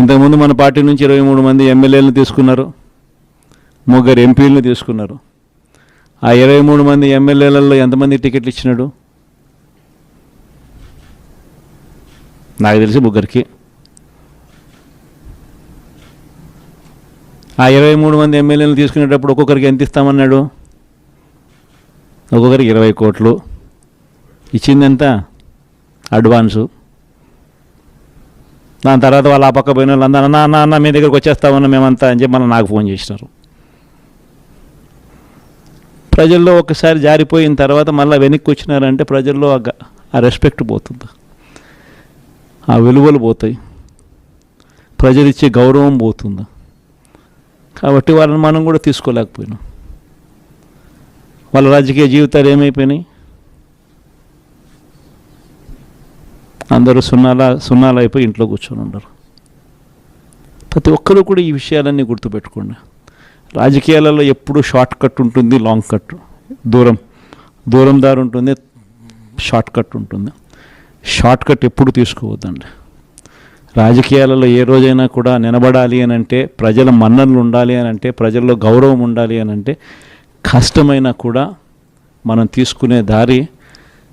ఇంతకుముందు మన పార్టీ నుంచి 23 మంది ఎమ్మెల్యేలను తీసుకున్నారు, 3 ఎంపీలను తీసుకున్నారు. ఆ 23 మంది ఎమ్మెల్యేలలో ఎంతమంది టికెట్లు ఇచ్చినాడు? నాకు తెలిసి 3కి. ఆ 23 మంది ఎమ్మెల్యేలు తీసుకునేటప్పుడు ఒక్కొక్కరికి ఎంత ఇస్తామన్నాడు? ఒక్కొక్కరికి 20 కోట్లు. ఇచ్చిందంతా అడ్వాన్సు. దాని తర్వాత వాళ్ళు ఆ పక్క పోయిన వాళ్ళు అందరూ అన్న మీ దగ్గరికి వచ్చేస్తామన్నా మేమంతా అని చెప్పి మళ్ళీ నాకు ఫోన్ చేసినారు. ప్రజల్లో ఒకసారి జారిపోయిన తర్వాత మళ్ళీ వెనక్కి వచ్చినారంటే ప్రజల్లో ఆ రెస్పెక్ట్ పోతుంది, ఆ విలువలు పోతాయి, ప్రజలిచ్చే గౌరవం పోతుంది. కాబట్టి వాళ్ళని మనం కూడా తీసుకోలేకపోయినాం. వాళ్ళ రాజకీయ జీవితాలు ఏమైపోయినాయి? అందరూ సున్నాలు అయిపోయి ఇంట్లో కూర్చొని ఉన్నారు. ప్రతి ఒక్కరూ కూడా ఈ విషయాలన్నీ గుర్తుపెట్టుకోండి. రాజకీయాలలో ఎప్పుడూ షార్ట్ కట్ ఉంటుంది, లాంగ్ కట్, దూరం దారి ఉంటుంది, షార్ట్ కట్ ఉంటుంది. షార్ట్ కట్ ఎప్పుడు తీసుకోవద్దండి. రాజకీయాలలో ఏ రోజైనా కూడా నిలబడాలి అని అంటే, ప్రజల మన్ననలు ఉండాలి అని అంటే, ప్రజల్లో గౌరవం ఉండాలి అని అంటే, కష్టమైనా కూడా మనం తీసుకునే దారి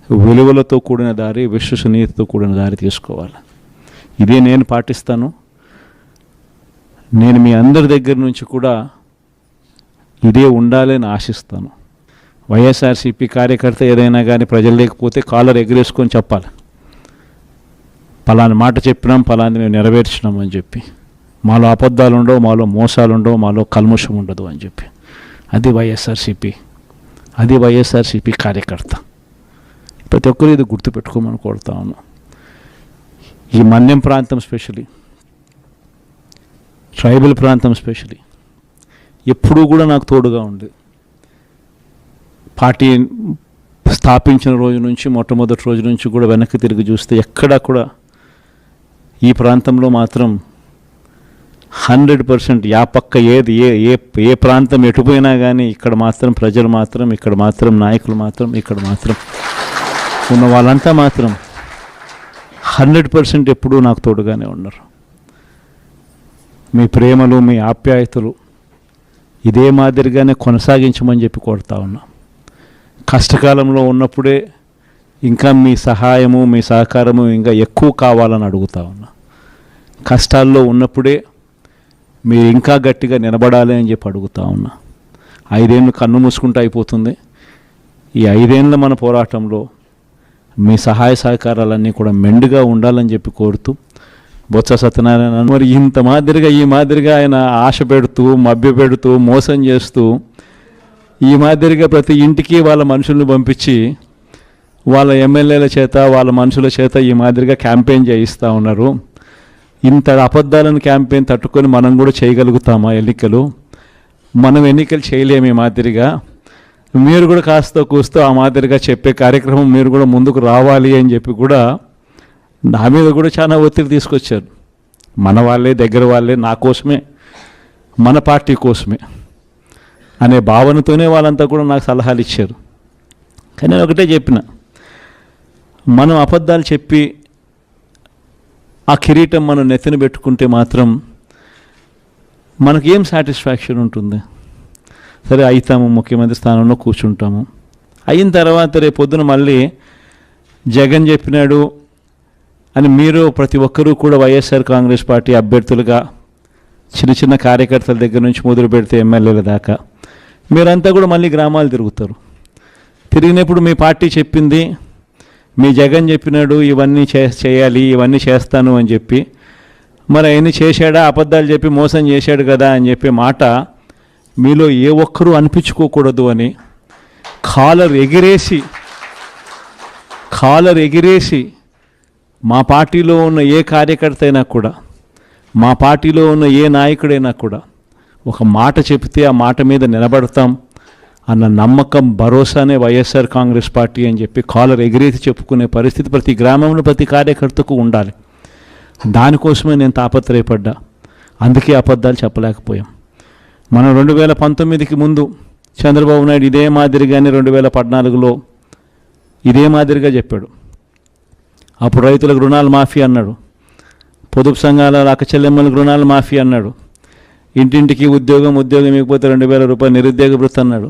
విలువలతో కూడిన దారి, విశ్వసనీయతతో కూడిన దారి తీసుకోవాలి. ఇదే నేను పాటిస్తాను. నేను మీ అందరి దగ్గర నుంచి కూడా ఇదే ఉండాలని ఆశిస్తాను. వైఎస్ఆర్సీపీ కార్యకర్త ఏదైనా కానీ ప్రజలు లేకపోతే కాలర్ ఎగరేసుకొని చెప్పాలి, పలాని మాట చెప్పినాం, పలాని మేము నెరవేర్చినాం అని చెప్పి. మాలో అబద్ధాలు ఉండవు, మాలో మోసాలు ఉండవు, మాలో కల్ముషం ఉండదు అని చెప్పి. అది వైఎస్ఆర్సీపీ కార్యకర్త. ప్రతి ఒక్కరు ఇది గుర్తుపెట్టుకోమని కోరుతా ఉన్నాం. ఈ మన్యం ప్రాంతం స్పెషలీ, ట్రైబల్ ప్రాంతం స్పెషలీ ఎప్పుడూ కూడా నాకు తోడుగా ఉంది. పార్టీ స్థాపించిన రోజు నుంచి, మొట్టమొదటి రోజు నుంచి కూడా వెనక్కి తిరిగి చూస్తే ఎక్కడా కూడా ఈ ప్రాంతంలో మాత్రం 100% యా పక్క ఏది ఏ ప్రాంతం ఎటుపోయినా కానీ ఇక్కడ మాత్రం ప్రజలు మాత్రం, ఇక్కడ మాత్రం నాయకులు మాత్రం, ఇక్కడ మాత్రం ఉన్న వాళ్ళంతా మాత్రం 100% ఎప్పుడూ నాకు తోడుగానే ఉన్నారు. మీ ప్రేమలు, మీ ఆప్యాయతలు ఇదే మాదిరిగానే కొనసాగించమని చెప్పి కోరుతా ఉన్నా. కష్టకాలంలో ఉన్నప్పుడే ఇంకా మీ సహాయము, మీ సహకారము ఇంకా ఎక్కువ కావాలని అడుగుతా ఉన్నా. కష్టాల్లో ఉన్నప్పుడే మీరు ఇంకా గట్టిగా నిలబడాలి అని చెప్పి అడుగుతా ఉన్నా. 5 ఏళ్ళు కన్ను మూసుకుంటూ అయిపోతుంది. ఈ 5 ఏళ్ళ మన పోరాటంలో మీ సహాయ సహకారాలన్నీ కూడా మెండుగా ఉండాలని చెప్పి కోరుతూ, బొత్స సత్యనారాయణ మరి ఈ మాదిరిగా ఆయన ఆశ పెడుతూ, మభ్య పెడుతూ, మోసం చేస్తూ, ఈ మాదిరిగా ప్రతి ఇంటికి వాళ్ళ మనుషులను పంపించి వాళ్ళ ఎమ్మెల్యేల చేత, వాళ్ళ మనుషుల చేత ఈ మాదిరిగా క్యాంపెయిన్ చేయిస్తూ ఉన్నారు. ఇంత అబద్ధాలను క్యాంపెయిన్ తట్టుకొని మనం కూడా చేయగలుగుతామా? మనం ఎన్నికలు చేయలేము. ఈ మాదిరిగా మీరు కూడా కాస్త కూస్తూ ఆ మాదిరిగా చెప్పే కార్యక్రమం మీరు కూడా ముందుకు రావాలి అని చెప్పి కూడా నా మీద కూడా చాలా ఒత్తిడి తీసుకొచ్చారు. మన వాళ్ళే, దగ్గర వాళ్ళే, నా కోసమే, మన పార్టీ కోసమే అనే భావనతోనే వాళ్ళంతా కూడా నాకు సలహాలు ఇచ్చారు. కానీ నేను ఒకటే చెప్పిన, మనం అబద్ధాలు చెప్పి ఆ కిరీటం మనం నెత్తిన పెట్టుకుంటే మాత్రం మనకేం సాటిస్ఫాక్షన్ ఉంటుంది? సరే అవుతాము, ముఖ్యమంత్రి స్థానంలో కూర్చుంటాము, అయిన తర్వాత రేపు పొద్దున మళ్ళీ జగన్ చెప్పినాడు అని మీరు ప్రతి ఒక్కరూ కూడా వైఎస్ఆర్ కాంగ్రెస్ పార్టీ అభ్యర్థులుగా చిన్న కార్యకర్తల దగ్గర నుంచి మొదలు పెడితే ఎమ్మెల్యేల దాకా మీరంతా కూడా మళ్ళీ గ్రామాలు తిరుగుతారు. తిరిగినప్పుడు మీ పార్టీ చెప్పింది, మీ జగన్ చెప్పినాడు ఇవన్నీ చేయాలి, ఇవన్నీ చేస్తాను అని చెప్పి, మరి అవన్నీ చేశాడా? అబద్ధాలు చెప్పి మోసం చేశాడు కదా అని చెప్పే మాట మీలో ఏ ఒక్కరూ అనిపించుకోకూడదు అని కాలర్ ఎగిరేసి మా పార్టీలో ఉన్న ఏ కార్యకర్త అయినా కూడా, మా పార్టీలో ఉన్న ఏ నాయకుడైనా కూడా ఒక మాట చెప్తే ఆ మాట మీద నిలబడతాం అన్న నమ్మకం, భరోసానే వైఎస్ఆర్ కాంగ్రెస్ పార్టీ అని చెప్పి కాలర్ ఎగిరేసి చెప్పుకునే పరిస్థితి ప్రతి గ్రామంలో ప్రతి కార్యకర్తకు ఉండాలి. దానికోసమే నేను తాపత్రయపడ్డా. అందుకే అబద్ధాలు చెప్పలేకపోయాం. మనం 2019కి ముందు చంద్రబాబు నాయుడు ఇదే మాదిరిగానే 2014లో ఇదే మాదిరిగా చెప్పాడు. అప్పుడు రైతులకు రుణాలు మాఫీ అన్నాడు. పొదుపు సంఘాల అక్కచెల్లెమ్మలకు రుణాలు మాఫీ అన్నాడు. ఇంటింటికి ఉద్యోగం ఇవ్వకపోతే 2000 రూపాయలు నిరుద్యోగ భృతి అన్నాడు.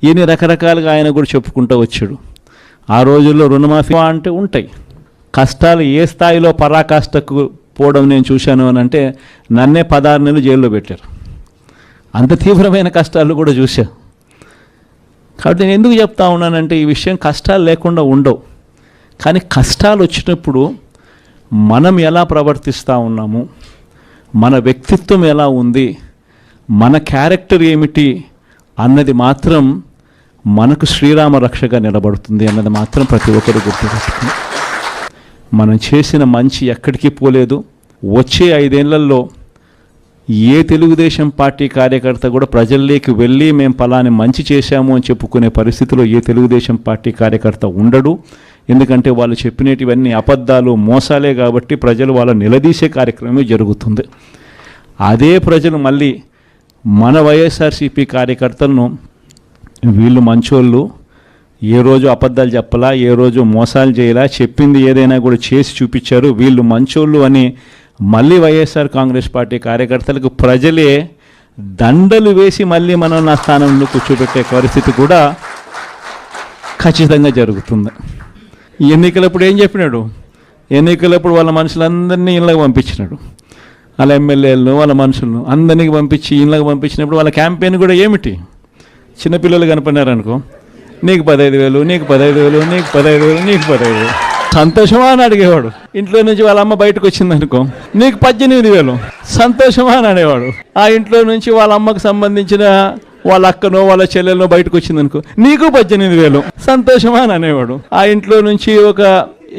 ఈయన రకరకాలుగా ఆయన కూడా చెప్పుకుంటూ వచ్చాడు. ఆ రోజుల్లో రుణమాఫీ అంటే ఉంటాయి. కష్టాలు ఏ స్థాయిలో పరాకాష్ఠకు పోవడం నేను చూశాను అని అంటే నన్నే 16 నెలలు జైల్లో పెట్టారు. అంత తీవ్రమైన కష్టాలు కూడా చూశా. కాబట్టి నేను ఎందుకు చెప్తా ఉన్నానంటే ఈ విషయం కష్టాలు లేకుండా ఉండవు. కానీ కష్టాలు వచ్చినప్పుడు మనం ఎలా ప్రవర్తిస్తూ ఉన్నాము, మన వ్యక్తిత్వం ఎలా ఉంది, మన క్యారెక్టర్ ఏమిటి అన్నది మాత్రం మనకు శ్రీరామ రక్షగా నిలబడుతుంది అన్నది మాత్రం ప్రతి ఒక్కరు గుర్తుపెట్టుకుని, మనం చేసిన మంచి ఎక్కడికి పోలేదు. వచ్చే 5 ఏళ్లలో ఏ తెలుగుదేశం పార్టీ కార్యకర్త కూడా ప్రజల్లోకి వెళ్ళి మేము ఫలాని మంచి చేశాము అని చెప్పుకునే పరిస్థితిలో ఏ తెలుగుదేశం పార్టీ కార్యకర్త ఉండడు. ఎందుకంటే వాళ్ళు చెప్పినటివన్నీ అబద్ధాలు, మోసాలే కాబట్టి ప్రజలు వాళ్ళ నిలదీసే కార్యక్రమం జరుగుతుంది. అదే ప్రజలు మళ్ళీ మన వైఎస్ఆర్సీపీ కార్యకర్తలను వీళ్ళు మంచోళ్ళు, ఏ రోజు అబద్ధాలు చెప్పలా, ఏ రోజు మోసాలు చేయలా, చెప్పింది ఏదైనా కూడా చేసి చూపించారు, వీళ్ళు మంచోళ్ళు అని మళ్ళీ వైఎస్ఆర్ కాంగ్రెస్ పార్టీ కార్యకర్తలకు ప్రజలే దండలు వేసి మళ్ళీ మనం నా స్థానంలో కూర్చోబెట్టే పరిస్థితి కూడా ఖచ్చితంగా జరుగుతుంది. ఎన్నికలప్పుడు ఏం చెప్పినాడు? ఎన్నికలప్పుడు వాళ్ళ మనుషులందరినీ ఇళ్ళకి పంపించినాడు. వాళ్ళ ఎమ్మెల్యేలను వాళ్ళ మనుషులను అందరినీ పంపించి ఇళ్ళకి పంపించినప్పుడు వాళ్ళ క్యాంపెయిన్ కూడా ఏమిటి? చిన్నపిల్లలు కనపడినారనుకో, నీకు 15,000, నీకు 15,000, నీకు 15,000, నీకు 15,000. సంతోషమా అని అడిగేవాడు. ఇంట్లో నుంచి వాళ్ళ అమ్మ బయటకు వచ్చిందనుకో, నీకు 18,000 సంతోషమా అని అనేవాడు. ఆ ఇంట్లో నుంచి వాళ్ళ అమ్మకు సంబంధించిన వాళ్ళ అక్కనో వాళ్ళ చెల్లెల్లో బయటకు వచ్చిందనుకో, నీకు 18,000 సంతోషమా అని అనేవాడు. ఆ ఇంట్లో నుంచి ఒక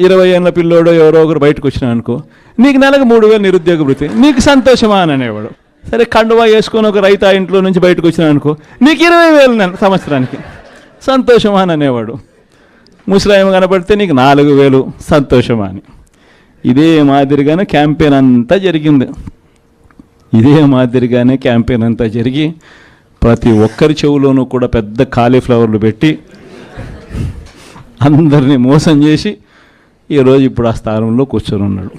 20 ఏళ్ళ పిల్లోడో ఎవరో ఒకరు బయటకు వచ్చినా అనుకో, నీకు నెలకు 3,000 నిరుద్యోగ భృతి, నీకు సంతోషమా అని అనేవాడు. సరే కండువా వేసుకొని ఒక రైతు ఆ ఇంట్లో నుంచి బయటకు వచ్చినా అనుకో, నీకు 20,000 సంవత్సరానికి సంతోషమా అని అనేవాడు. ముసలాయమ కనపడితే నీకు 4,000 సంతోషమా అని. ఇదే మాదిరిగానే క్యాంపెయిన్ అంతా జరిగింది. ఇదే మాదిరిగానే క్యాంపెయిన్ అంతా జరిగి ప్రతి ఒక్కరి చెవులోనూ కూడా పెద్ద కాలీఫ్లవర్లు పెట్టి అందరినీ మోసం చేసి ఈరోజు ఇప్పుడు ఆ స్థానంలో కూర్చొని ఉన్నాడు.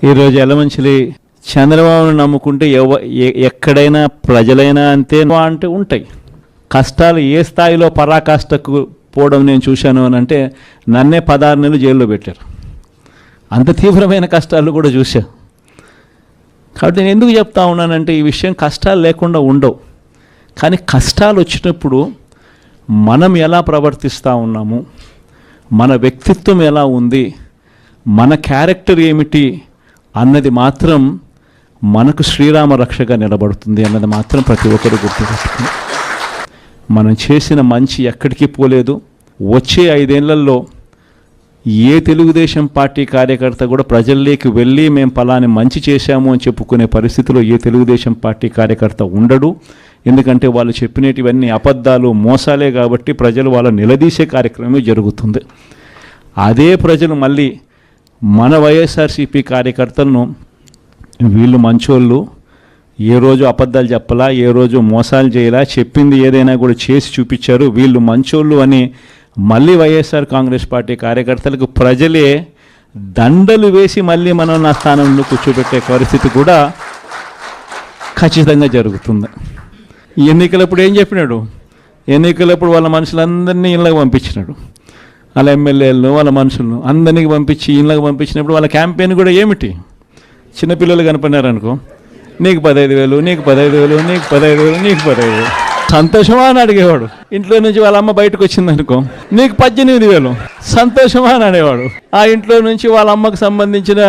ఈరోజు ఎలమంచిలి చంద్రబాబును నమ్ముకుంటే ఎక్కడైనా ప్రజలైనా అంతే అంటే ఉంటాయి. కష్టాలు ఏ స్థాయిలో పరాకాష్ఠకు పోవడం నేను చూశాను అని అంటే నన్నే 16 నెలలు జైల్లో పెట్టారు. అంత తీవ్రమైన కష్టాలు కూడా చూశా. కాబట్టి నేను ఎందుకు చెప్తా ఉన్నానంటే ఈ విషయం కష్టాలు లేకుండా ఉండవు. కానీ కష్టాలు వచ్చినప్పుడు మనం ఎలా ప్రవర్తిస్తూ ఉన్నాము, మన వ్యక్తిత్వం ఎలా ఉంది, మన క్యారెక్టర్ ఏమిటి అన్నది మాత్రం మనకు శ్రీరామ రక్షగా నిలబడుతుంది అన్నది మాత్రం ప్రతి ఒక్కరు గుర్తుపెట్టుకుని, మనం చేసిన మంచి ఎక్కడికి పోలేదు. వచ్చే 5 ఏళ్లలో ఏ తెలుగుదేశం పార్టీ కార్యకర్త కూడా ప్రజల్లోకి వెళ్ళి మేము ఫలాని మంచి చేశాము అని చెప్పుకునే పరిస్థితిలో ఏ తెలుగుదేశం పార్టీ కార్యకర్త ఉండడు. ఎందుకంటే వాళ్ళు చెప్పినటివన్నీ అబద్ధాలు, మోసాలే కాబట్టి ప్రజలు వాళ్ళ నిలదీసే కార్యక్రమం జరుగుతుంది. అదే ప్రజలు మళ్ళీ మన వైఎస్ఆర్సీపీ కార్యకర్తలను వీళ్ళు మంచోళ్ళు, ఏ రోజు అబద్ధాలు చెప్పలా, ఏ రోజు మోసాలు చేయలా, చెప్పింది ఏదైనా కూడా చేసి చూపించారు, వీళ్ళు మంచోళ్ళు అని మళ్ళీ వైఎస్ఆర్ కాంగ్రెస్ పార్టీ కార్యకర్తలకు ప్రజలే దండలు వేసి మళ్ళీ మనం నా స్థానంలో కూర్చోబెట్టే పరిస్థితి కూడా ఖచ్చితంగా జరుగుతుంది. ఎన్నికలప్పుడు ఏం చెప్పినాడు? ఎన్నికలప్పుడు వాళ్ళ మనుషులందరినీ ఇళ్ళకి పంపించినాడు. వాళ్ళ ఎమ్మెల్యేలను వాళ్ళ మనుషులను అందరినీ పంపించి ఇళ్ళకి పంపించినప్పుడు వాళ్ళ క్యాంపెయిన్ కూడా ఏమిటి? చిన్నపిల్లలు కనపడినారనుకో, నీకు 15,000, నీకు 15,000, నీకు 15,000, నీకు 15,000 సంతోషమా అని అడిగేవాడు. ఇంట్లో నుంచి వాళ్ళ అమ్మ బయటకు వచ్చిందనుకో, నీకు 18,000 సంతోషమా అని అనేవాడు. ఆ ఇంట్లో నుంచి వాళ్ళ అమ్మకు సంబంధించిన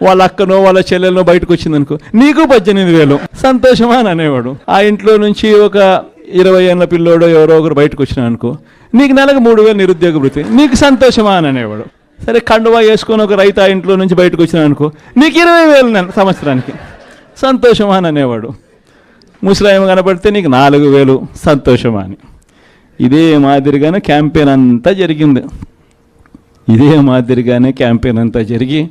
వాళ్ళ అక్కనో వాళ్ళ చెల్లెల్లో బయటకు వచ్చిందనుకో, నీకు 18,000 సంతోషమా అని అనేవాడు. ఆ ఇంట్లో నుంచి ఒక 20 ఏళ్ళ పిల్లోడో ఎవరో ఒకరు బయటకు వచ్చినా అనుకో, నీకు నెలకు 3,000 నిరుద్యోగ భృతి, నీకు సంతోషమా అని అనేవాడు. సరే కండువా వేసుకొని ఒక రైతు ఆ ఇంట్లో నుంచి బయటకు వచ్చినా అనుకో, నీకు 20,000 సంవత్సరానికి సంతోషమా అని అనేవాడు. ముసలాయమ కనపడితే నీకు 4,000 సంతోషమా అని. ఇదే మాదిరిగానే క్యాంపెయిన్ అంతా జరిగింది. ఇదే మాదిరిగానే క్యాంపెయిన్ అంతా జరిగి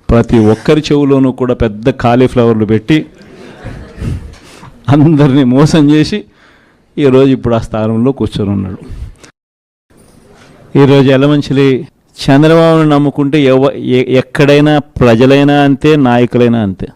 ప్రతి ఒక్కరి చెవులోనూ కూడా పెద్ద కాలీఫ్లవర్లు పెట్టి అందరినీ మోసం చేసి ఈరోజు ఇప్పుడు ఆ స్థానంలో కూర్చొని ఉన్నాడు. ఈరోజు ఎలమంచిలి చంద్రబాబును నమ్ముకుంటే ఎక్కడైనా ప్రజలైనా అంతే, నాయకులైనా అంతే.